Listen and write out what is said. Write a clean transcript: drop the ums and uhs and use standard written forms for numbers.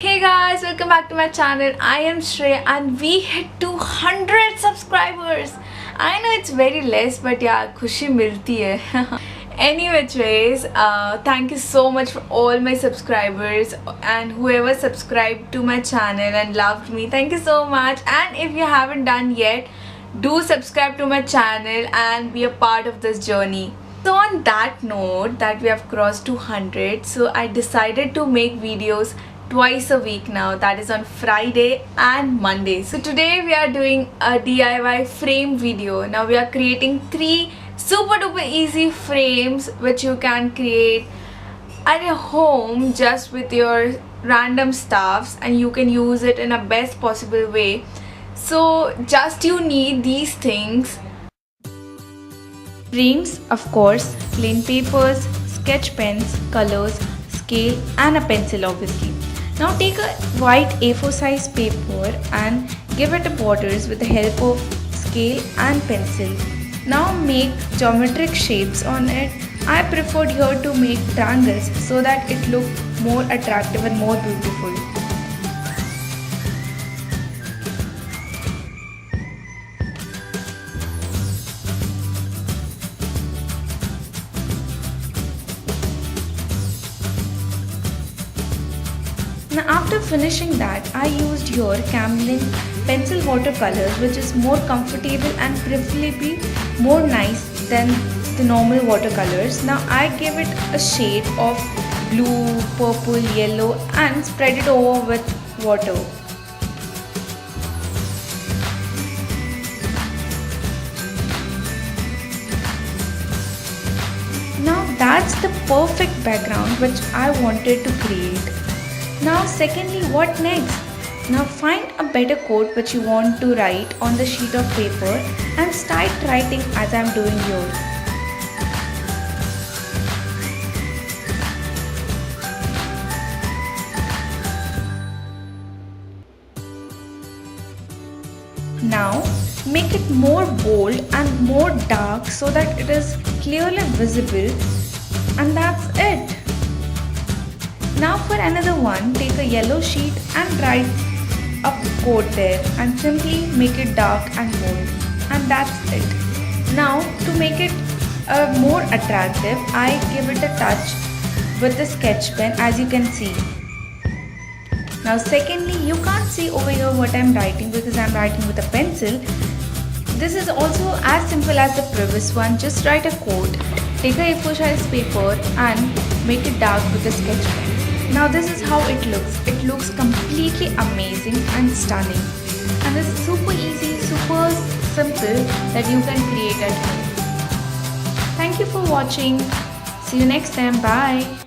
Hey guys, welcome back to my channel. I am Shreya and we hit 200 subscribers. I know it's very less but yeah, खुशी मिलती है. Anyways, thank you so much for all my subscribers and whoever subscribed to my channel and loved me. Thank you so much. And if you haven't done yet, do subscribe to my channel and be a part of this journey. So on that note that we have crossed 200, so I decided to make videos twice a week now, that is on Friday and Monday. So today we are doing a DIY frame video. Now we are creating 3 super duper easy frames which you can create at your home just with your random stuffs, and you can use it in a best possible way. So just you need these things: frames, of course, plain papers, sketch pens, colors, scale and a pencil obviously. Now take a white A4 size paper and give it borders with the help of scale and pencil. Now make geometric shapes on it. I preferred here to make triangles so that it looked more attractive and more beautiful. Now after finishing that, I used here Camlin pencil watercolors, which is more comfortable and preferably more nice than the normal watercolors. Now I give it a shade of blue, purple, yellow and spread it over with water. Now that's the perfect background which I wanted to create. Now secondly, what next? Now find a better quote which you want to write on the sheet of paper and start writing as I am doing here. Now make it more bold and more dark so that it is clearly visible, and that's it. Now for another one, take a yellow sheet and write a quote there and simply make it dark and bold, and that's it. Now to make it more attractive, I give it a touch with the sketch pen, as you can see. Now secondly, you can't see over here what I'm writing because I'm writing with a pencil. This is also as simple as the previous one. Just write a quote, take a A4 size paper and make it dark with a sketch pen. Now this is how it looks. It looks completely amazing and stunning. And it's super easy, super simple that you can create at home. Thank you for watching. See you next time. Bye.